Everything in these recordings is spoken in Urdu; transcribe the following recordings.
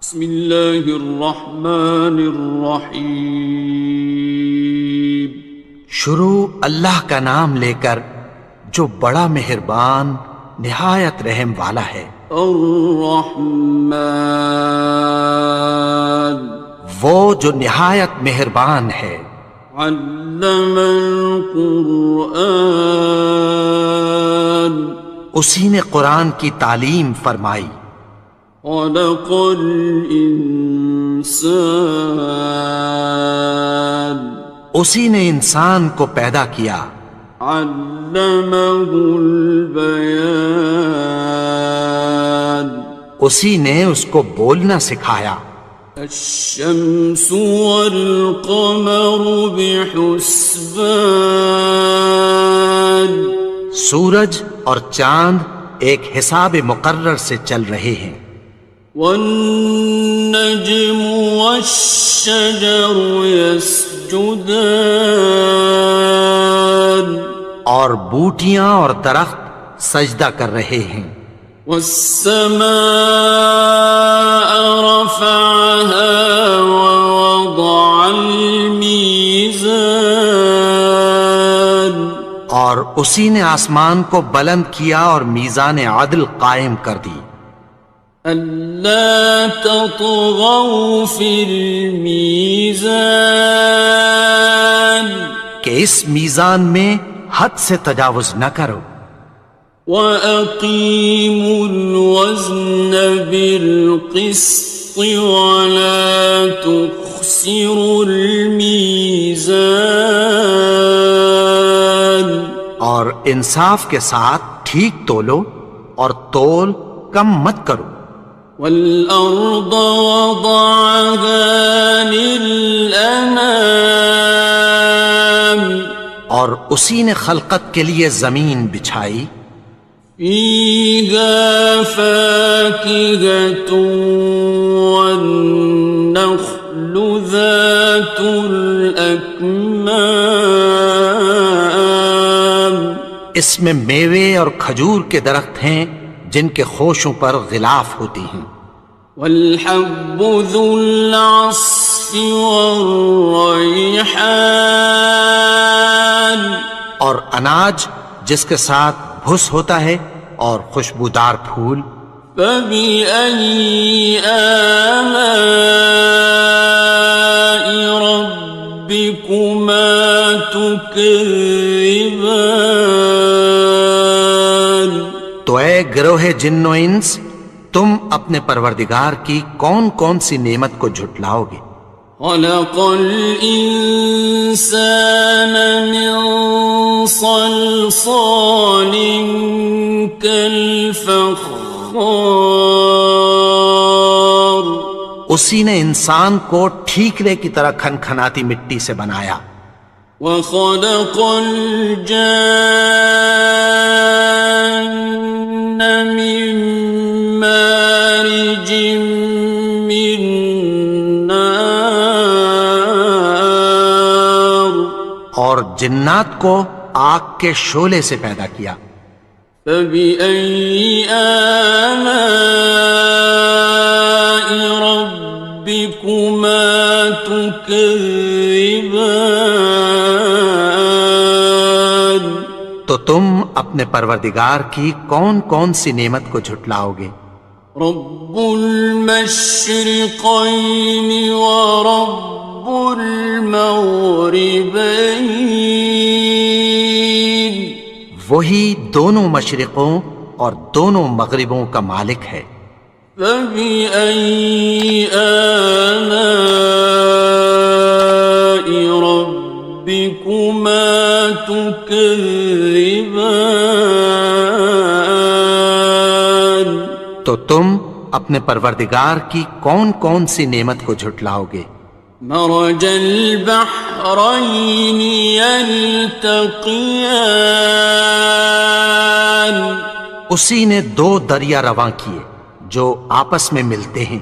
بسم اللہ الرحمن الرحیم۔ شروع اللہ کا نام لے کر جو بڑا مہربان نہایت رحم والا ہے۔ الرحمن، وہ جو نہایت مہربان ہے۔ علم القرآن، اسی نے قرآن کی تعلیم فرمائی۔ خلق الانسان، اسی نے انسان کو پیدا کیا۔ علمہ البیان، اسی نے اس کو بولنا سکھایا۔ الشمس والقمر بحسبان، سورج اور چاند ایک حساب مقرر سے چل رہے ہیں۔ والنجم والشجر يسجدان، اور بوٹیاں اور درخت سجدہ کر رہے ہیں۔ والسماء رفعها ووضع الميزان، اور اسی نے آسمان کو بلند کیا اور میزان عدل قائم کر دی۔ ألا تطغوا في الميزان، کہ اس میزان میں حد سے تجاوز نہ کرو۔ وَأَقِيمُوا الْوَزْنَ بِالْقِسْطِ وَلَا تُخْسِرُوا الْمِيزَانَ، اور انصاف کے ساتھ ٹھیک تولو اور تول کم مت کرو۔ وَالْأَرْضَ وَضَعَهَا لِلْأَنَامِ، اور اسی نے خلقت کے لیے زمین بچھائی۔ فِيهَا فَاكِهَةٌ وَالنَّخْلُ ذَاتُ الْأَكْمَامِ، اس میں میوے اور کھجور کے درخت ہیں جن کے خوشوں پر غلاف ہوتی ہیں۔ وَالْحَبُّ ذُو الْعَصْفِ وَالرَّيْحَانِ، اور اناج جس کے ساتھ بھس ہوتا ہے اور خوشبودار پھول۔ فَبِأَيِّ آلَاءِ رَبِّكُمَا تُكَذِّبَانِ، تو اے گروہ جن و انس، تم اپنے پروردگار کی کون کون سی نعمت کو جھٹلاؤ گے؟ خَلَقَ الْإِنسَانَ مِنْ صَلْصَالٍ كَالْفَخَّارِ، اسی نے انسان کو ٹھیکرے کی طرح کھنکھناتی مٹی سے بنایا۔ وَخَلَقَ الْجَانَّ مِن مَّارِجٍ مِّن نَّارٍ، اور جنات کو آگ کے شعلے سے پیدا کیا۔ فَبِأَيِّ آلَاءِ رَبِّكُمَا تُكَذِّبَانِ، تو تم اپنے پروردگار کی کون کون سی نعمت کو جھٹلاؤ گے؟ رب المشرقین ورب المغربین، وہی دونوں مشرقوں اور دونوں مغربوں کا مالک ہے۔ فَبِأَيِّ آلَاءِ رَبِّكُمَا تُكَذِّبَانِ، تو تم اپنے پروردگار کی کون کون سی نعمت کو جھٹلاؤ گے؟ مرج البحرین یلتقیان، اسی نے دو دریا رواں کیے جو آپس میں ملتے ہیں۔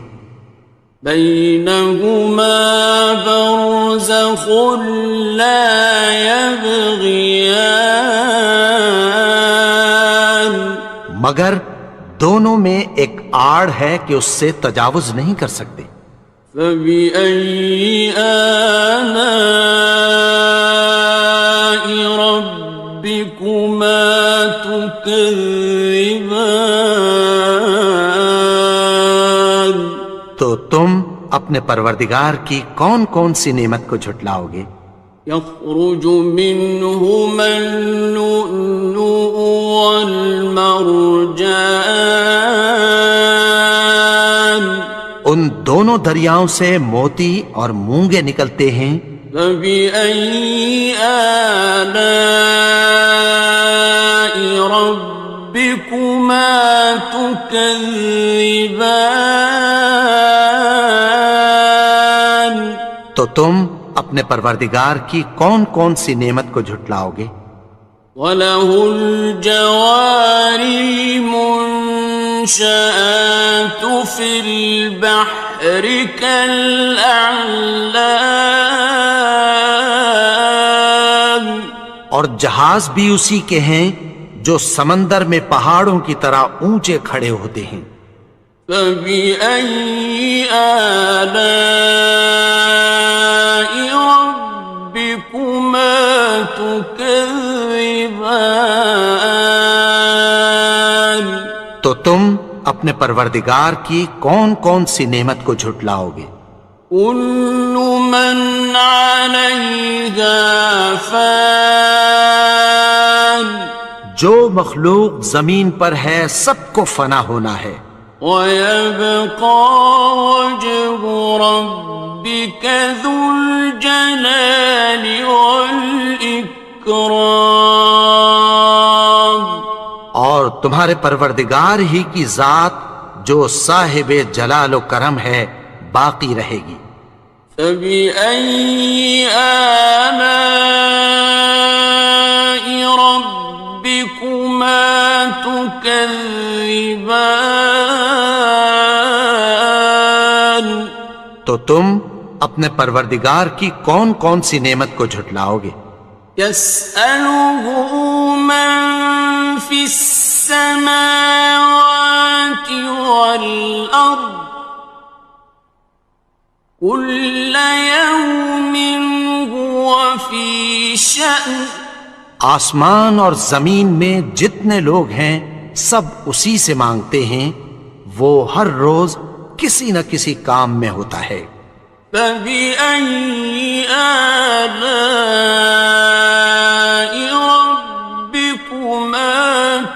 بینہما برزخ لا یبغیان، مگر دونوں میں ایک آڑ ہے کہ اس سے تجاوز نہیں کر سکتے۔ فبأي آلاء ربكما تكذبان؟ تو تم اپنے پروردگار کی کون کون سی نعمت کو جھٹلاؤ گے؟ يخرج منهما اللؤلؤ والمرجان ان دونوں دریاؤں سے موتی اور مونگے نکلتے ہیں۔ فبأي آلاء ربكما تكذبان؟ تو تم اپنے پروردگار کی کون کون سی نعمت کو جھٹلاؤ گے؟ وَلَهُ الْجَوَارِ الْمُنشَآتُ فِي الْبَحْرِ كَالْأَعْلَامِ، اور جہاز بھی اسی کے ہیں جو سمندر میں پہاڑوں کی طرح اونچے کھڑے ہوتے ہیں۔ فَبِأَيِّ آلَاءِ رَبِّكُمَا تُكَذِّبَانِ؟ تو تم اپنے پروردگار کی کون کون سی نعمت کو جھٹلاؤ گے؟ كُلُّ مَنْ عَلَيْهَا فَانٍ، جو مخلوق زمین پر ہے سب کو فنا ہونا ہے۔ وَيَبْقَى وَجْهُ رَبِّكَ ذُو الْجَلَالِ وَالْإِكْرَامِ، اور تمہارے پروردگار ہی کی ذات جو صاحب جلال و کرم ہے باقی رہے گی۔ فَبِأَيِّ آلَاءِ رَبِّكُمَا تُكَذِّبَانِ؟ تو تم اپنے پروردگار کی کون کون سی نعمت کو جھٹلاؤ گے؟ يَسْأَلُهُ مَن فِي السَّمَاوَاتِ وَالْأَرْضِ كُلَّ يَوْمٍ هُوَ فِي شَأْنٍ، آسمان اور زمین میں جتنے لوگ ہیں سب اسی سے مانگتے ہیں، وہ ہر روز کسی نہ کسی کام میں ہوتا ہے۔ فَبِأَيِّ آلَاءِ رَبِّكُمَا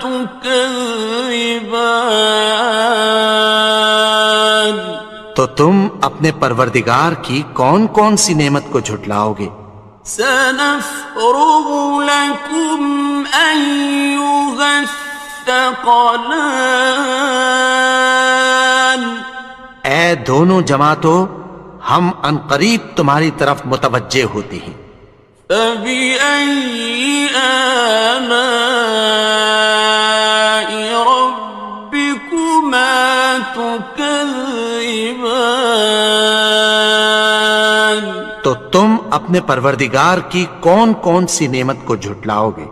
تُكَذِّبَانِ؟ تو تم اپنے پروردگار کی کون کون سی نعمت کو جھٹلاؤ گے؟ سَنَفْرُغُ لَكُمْ أَيُّهَ الثَّقَلَانِ، اے دونوں جماعتوں، ہم عنقریب تمہاری طرف متوجہ ہوتے ہیں۔ فَبِأَيِّ آلَاءِ رَبِّكُمَا تُكَذِّبَانِ؟ تو تم اپنے پروردگار کی کون کون سی نعمت کو جھٹلاؤ گے؟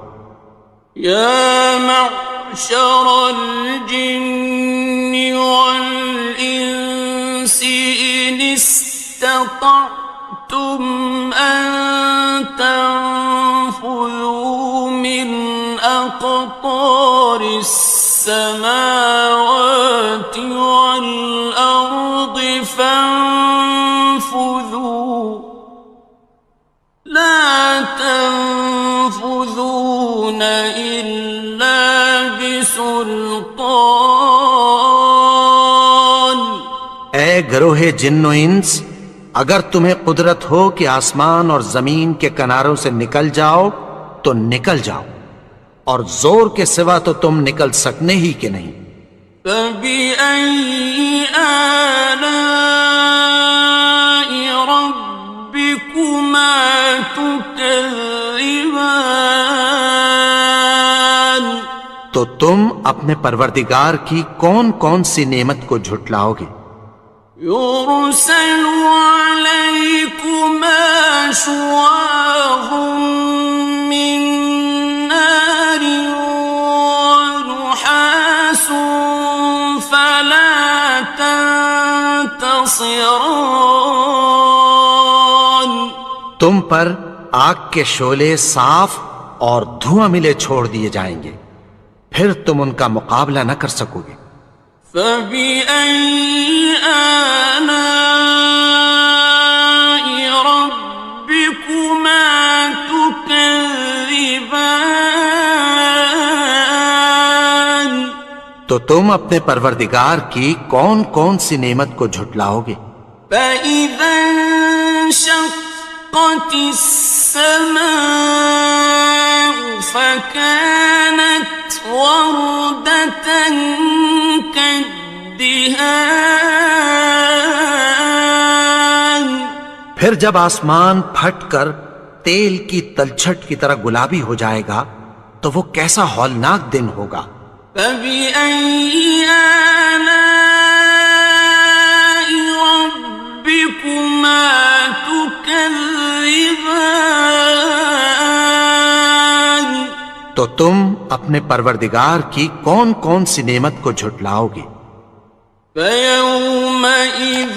يَا مَعْشَرَ الْجِنِّ وَالْإِنسِ إِنِ اسْتَطَعْتُمْ أَن تَنفُذُوا مِنْ أَقْطَارِ السَّمَاوَاتِ وَالْأَرْضِ فَانفُذُوا لَا تَنفُذُونَ إِلَّا بِسُلْطَانٍ۔ اے گروہ جن و انس، اگر تمہیں قدرت ہو کہ آسمان اور زمین کے کناروں سے نکل جاؤ تو نکل جاؤ، اور زور کے سوا تو تم نکل سکنے ہی کہ نہیں۔ فَبِأَيِّ آلَاءِ رَبِّكُمَا تُكَذِّبَانِ؟ تو تم اپنے پروردگار کی کون کون سی نعمت کو جھٹلاؤ گے؟ يُرْسَلُ عَلَيْكُمَا شُوَاظٌ مِّن نَّارٍ وَنُحَاسٌ فَلَا ناصران. تم پر آگ کے شعلے صاف اور دھواں ملے چھوڑ دیے جائیں گے، پھر تم ان کا مقابلہ نہ کر سکو گے۔ فَبِأَيِّ آلَاءِ رَبِّكُمَا تُكَذِّبَانِ. تو تم اپنے پروردگار کی کون کون سی نعمت کو جھٹلاؤ گے؟ فَإِذَا انشَقَّتِ السَّمَاءُ فَكَانَتْ وَرْدَةً كَالدِّهَانِ. پھر جب آسمان پھٹ کر تیل کی تلچھٹ کی طرح گلابی ہو جائے گا تو وہ کیسا ہولناک دن ہوگا۔ فَبِأَيِّ آلَاءِ رَبِّكُمَا تُكَذِّبَانِ. تو تم اپنے پروردگار کی کون کون سی نعمت کو جھٹلاؤ گے؟ فَيَوْمَئِذٍ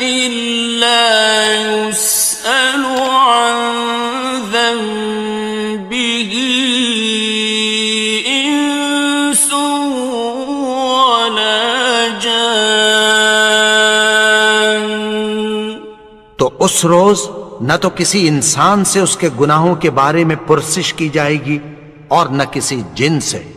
لَا يُسْأَلُ عَنْ ذَنبِهِ إِنسٌ وَلَا جَانٌ. تو اس روز نہ تو کسی انسان سے اس کے گناہوں کے بارے میں پرسش کی جائے گی اور نہ کسی جن سے۔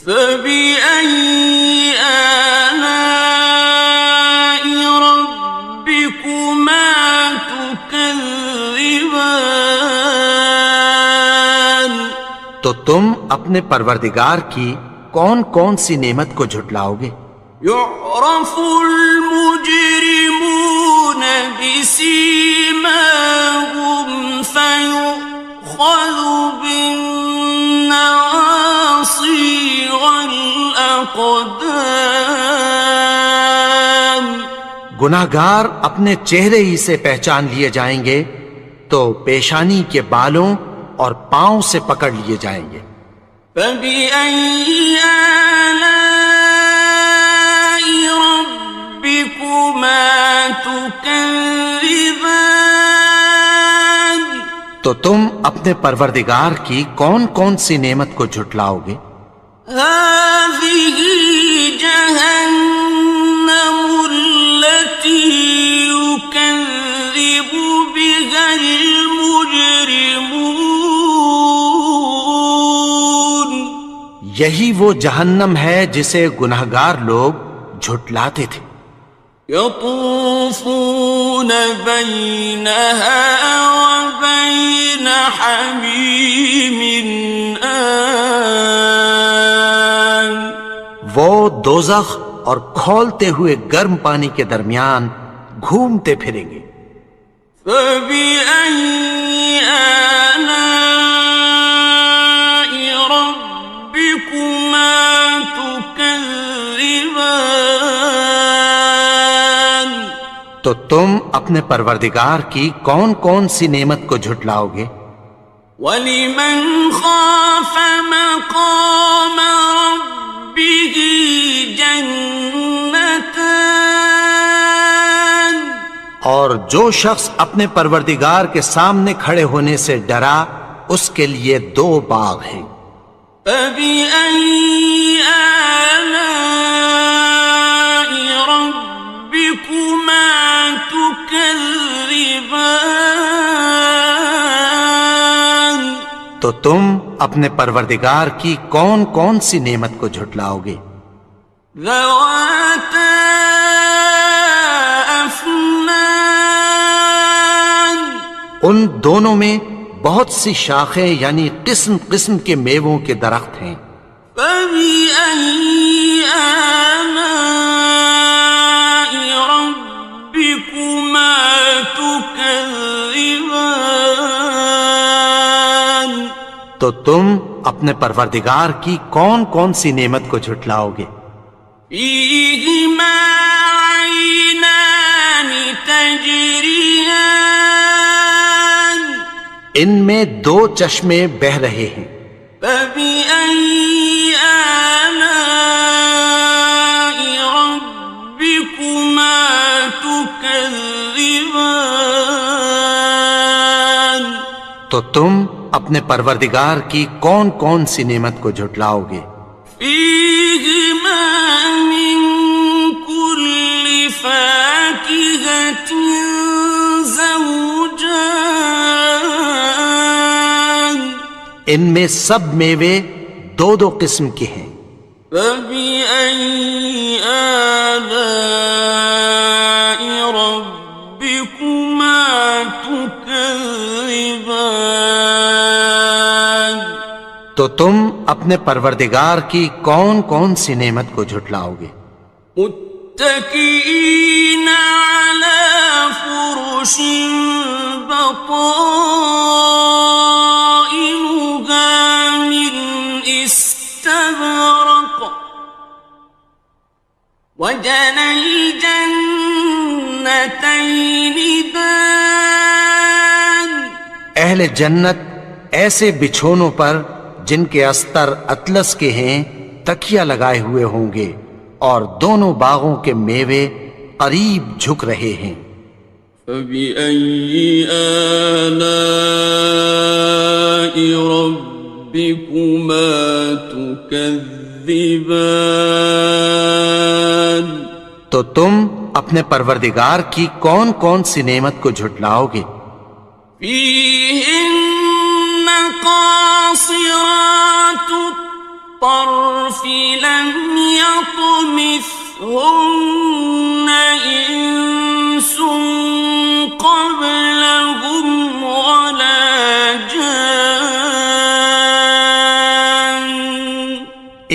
فَبِأَيِّ آلَاءِ رَبِّكُمَا تُكَذِّبَانِ. تو تم اپنے پروردگار کی کون کون سی نعمت کو جھٹلاؤ گے؟ يُعْرَفُ الْمُجْرِمُونَ بِسِيمَاهُمْ فَيُؤْخَذُ بِالنَّوَاصِي وَالْأَقْدَامِ. گناہگار اپنے چہرے ہی سے پہچان لیے جائیں گے تو پیشانی کے بالوں اور پاؤں سے پکڑ لیے جائیں گے۔ فَبِأَيِّ آلَاءِ رَبِّكُمَا تُكَذِّبَانِ. تو تم اپنے پروردگار کی کون کون سی نعمت کو جھٹلاؤ گے؟ هَٰذِهِ جَهَنَّمُ الَّتِي يُكَذِّبُ بِهَا الْمُجْرِمُونَ. یہی وہ جہنم ہے جسے گناہگار لوگ جھٹلاتے تھے۔ يَطُوفُونَ بَيْنَهَا وَبَيْنَ حَمِيمٍ آنٍ. وہ دوزخ اور کھولتے ہوئے گرم پانی کے درمیان گھومتے پھریں گے۔ فَبِأَيِّ آلَاءِ رَبِّكُمَا تُكَذِّبَانِ. تو تم اپنے پروردگار کی کون کون سی نعمت کو جھٹلاؤ گے؟ وَلِمَنْ خَافَ مَقَامَ رَبِّهِ جَنَّتَانِ. اور جو شخص اپنے پروردگار کے سامنے کھڑے ہونے سے ڈرا اس کے لیے دو باغ ہیں۔ فَبِأَيِّ آلَاءِ رَبِّكُمَا تُكَذِّبَانِ. تو تم اپنے پروردگار کی کون کون سی نعمت کو جھٹلاؤ گے؟ ذَوَاتَا أَفْنَانٍ. ان دونوں میں بہت سی شاخیں یعنی قسم قسم کے میووں کے درخت ہیں۔ فَبِأَيِّ آلَاءِ رَبِّكُمَا تُكَذِّبَانِ. تو تم اپنے پروردگار کی کون کون سی نعمت کو جھٹلاؤ گے؟ فِيهِمَا عَيْنَانِ تَجْرِيَانِ. ان میں دو چشمے بہہ رہے ہیں۔ فَبِأَيِّ آلَاءِ رَبِّكُمَا تُكَذِّبَانِ. تو تم اپنے پروردگار کی کون کون سی نعمت کو جھٹلاؤ گے؟ فيهما من كل فاكهة زوجان ان میں سب میوے دو دو قسم کے ہیں۔ فبأي آلاء ربكما تكذبان تو تم اپنے پروردگار کی کون کون سی نعمت کو جھٹلاؤ گے؟ متكئين على فرش بطائنها من استبرق وجنى الجنتين دان اہل جنت ایسے بچھونوں پر جن کے استر اطلس کے ہیں تکیہ لگائے ہوئے ہوں گے، اور دونوں باغوں کے میوے قریب جھک رہے ہیں۔ فبأي آلاء ربكما تكذبان تو تم اپنے پروردگار کی کون کون سی نعمت کو جھٹلاؤ گے؟ فيهن قاصرات الطرف لم يطمثهن إنس قبلهم ولا جان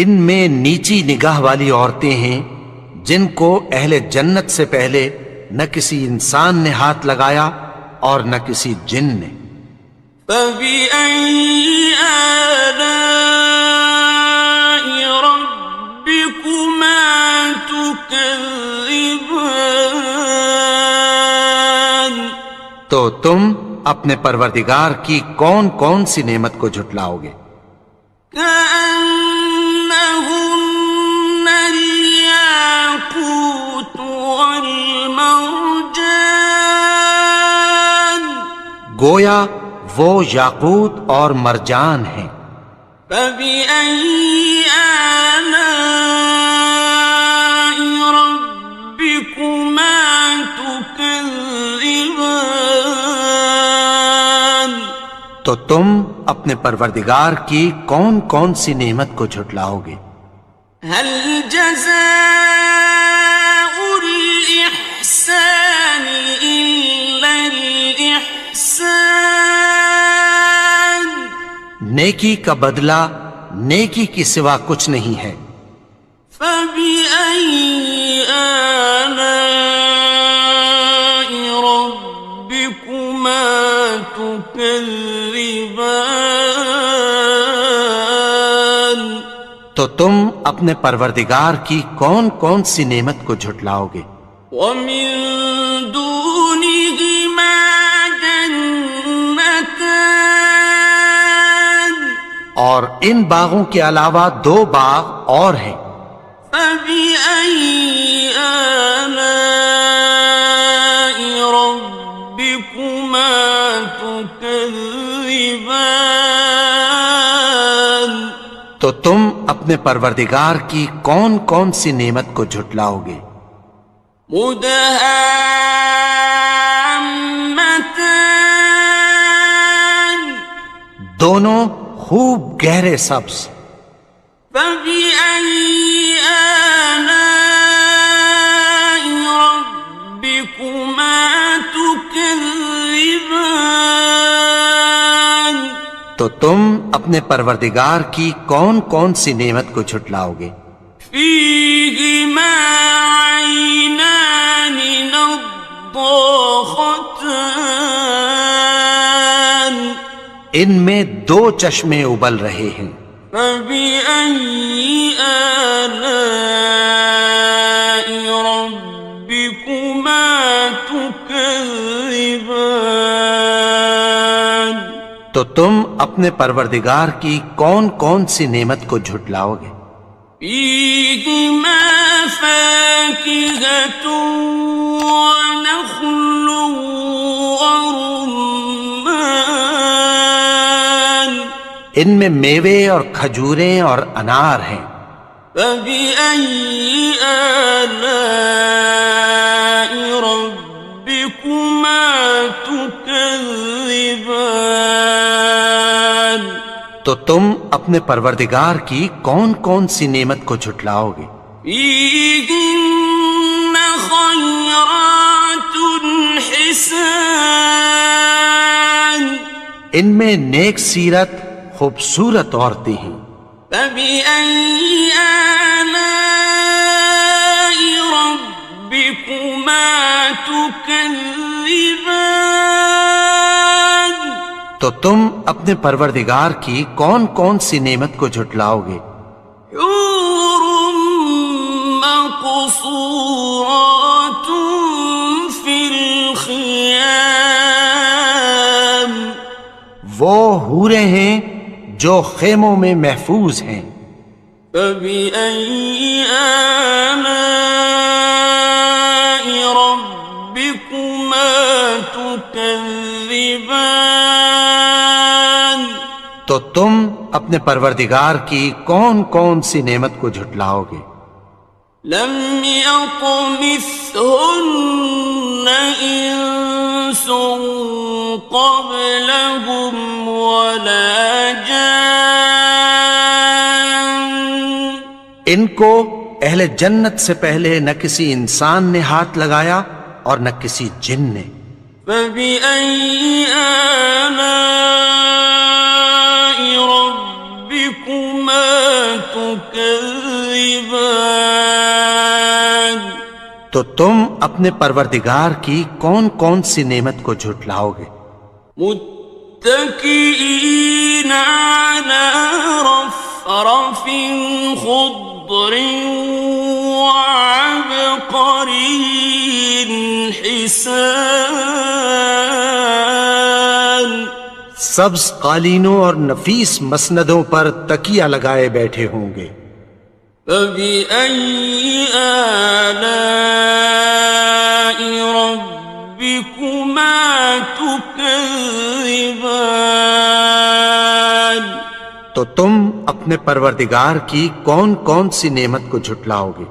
ان میں نیچی نگاہ والی عورتیں ہیں جن کو اہل جنت سے پہلے نہ کسی انسان نے ہاتھ لگایا اور نہ کسی جن نے۔ فبأي آلاء ربكما تكذبان تو تم اپنے پروردگار کی کون کون سی نعمت کو جھٹلاؤ گے؟ كأنهن الياقوت والمرجان گویا وہ یاقوت اور مرجان ہیں۔ فبأي آلاء ربكما تكذبان تو تم اپنے پروردگار کی کون کون سی نعمت کو جھٹلاؤ گے؟ هل جزاء الإحسان إلا الإحسان نیکی کا بدلہ نیکی کی سوا کچھ نہیں ہے۔ فبأي آلاء ربكما تكذبان تو تم اپنے پروردگار کی کون کون سی نعمت کو جھٹلاؤ گے؟ ومن دونهما جنتان اور ان باغوں کے علاوہ دو باغ اور ہیں۔ فبأي آلاء ربكما تكذبان تو تم اپنے پروردگار کی کون کون سی نعمت کو جھٹلاؤ گے؟ مدهامتان دونوں خوب گہرے سبز۔ فبأي آلاء ربكما تكذبان تو تم اپنے پروردگار کی کون کون سی نعمت کو جھٹلاؤ گے؟ فيهما عينان نضاختان ان میں دو چشمے ابل رہے ہیں۔ فبأي آلاء ربكما تكذبان تو تم اپنے پروردگار کی کون کون سی نعمت کو جھٹلاؤ گے؟ فيهما فاكهة ونخل ورمان ان میں میوے اور کھجوریں اور انار ہیں۔ فبأي آلاء ربكما تكذبان؟ تو تم اپنے پروردگار کی کون کون سی نعمت کو جھٹلاؤ گے؟ فيهن خيرات حسان، ان میں نیک سیرت خوبصورت عورتیں ہیں۔ فبأي آلاء ربكما تكذبان؟ تو تم اپنے پروردگار کی کون کون سی نعمت کو جھٹلاؤ گے؟ حور مقصورات في الخيام، وہ حوریں ہیں جو خیموں میں محفوظ ہیں۔ فبأي آلاء ربكما تكذبان؟ تو تم اپنے پروردگار کی کون کون سی نعمت کو جھٹلاؤ گے؟ لم يطمثهن إنس قبلهم ولا جان، ان کو اہل جنت سے پہلے نہ کسی انسان نے ہاتھ لگایا اور نہ کسی جن نے۔ فبأي آلاء ربكما تكذبان؟ تو تم اپنے پروردگار کی کون کون سی نعمت کو جھٹلاؤ گے؟ متكئين على رفرف خضر وعبقري حسان، سبز قالینوں اور نفیس مسندوں پر تکیہ لگائے بیٹھے ہوں گے۔ فبأي آلاء ربكما تكذبان؟ تو تم اپنے پروردگار کی کون کون سی نعمت کو جھٹلاؤ گے؟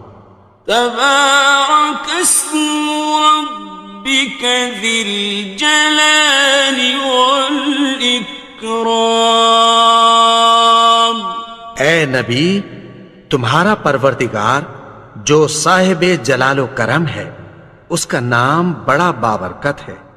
تبارك اسم ربك ذي الجلال والإكرام۔ اے نبی، تمہارا پروردگار جو صاحب جلال و کرم ہے، اس کا نام بڑا بابرکت ہے۔